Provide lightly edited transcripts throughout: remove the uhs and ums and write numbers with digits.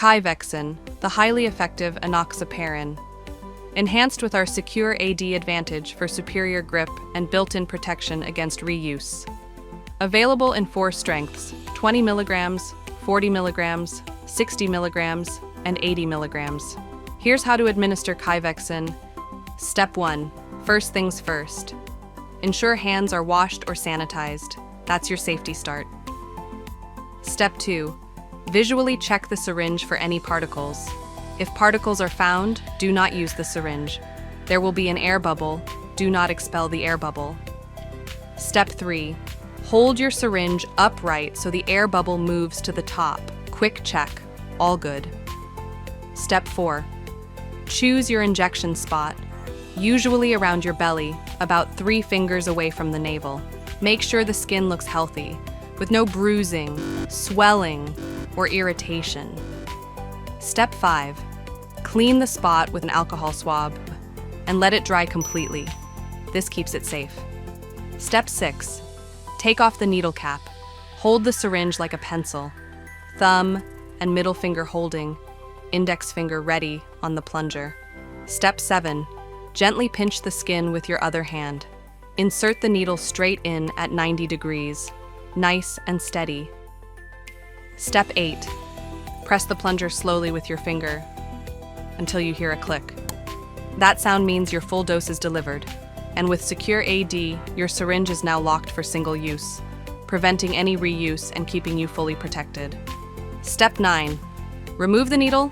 KAIVEXIN, the highly effective Enoxaparin. Enhanced with our Sycure AD Advantage for superior grip and built-in protection against reuse. Available in 4 strengths: 20 milligrams, 40 milligrams, 60 milligrams, and 80 milligrams. Here's how to administer KAIVEXIN. Step 1. First things first. Ensure hands are washed or sanitized. That's your safety start. Step 2. Visually check the syringe for any particles. If particles are found, do not use the syringe. There will be an air bubble. Do not expel the air bubble. Step 3. Hold your syringe upright so the air bubble moves to the top. Quick check. All good. Step 4. Choose your injection spot, usually around your belly, about 3 fingers away from the navel. Make sure the skin looks healthy, with no bruising, swelling, or irritation. Step 5. Clean the spot with an alcohol swab and let it dry completely. This keeps it safe. Step 6. Take off the needle cap. Hold the syringe like a pencil, thumb and middle finger holding, index finger ready on the plunger. Step 7. Gently pinch the skin with your other hand. Insert the needle straight in at 90 degrees, nice and steady. Step 8. Press the plunger slowly with your finger until you hear a click. That sound means your full dose is delivered, and with Sycure AD, your syringe is now locked for single use, preventing any reuse and keeping you fully protected. Step 9. Remove the needle.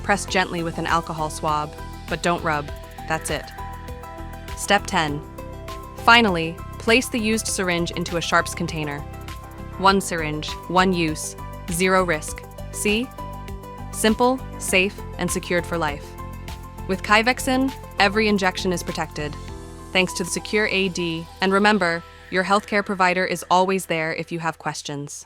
Press gently with an alcohol swab, but don't rub. That's it. Step 10. Finally, place the used syringe into a sharps container. 1 syringe, 1 use, 0 risk. See? Simple, safe, and secured for life. With KAIVEXIN, every injection is protected, thanks to the Sycure AD. And remember, your healthcare provider is always there if you have questions.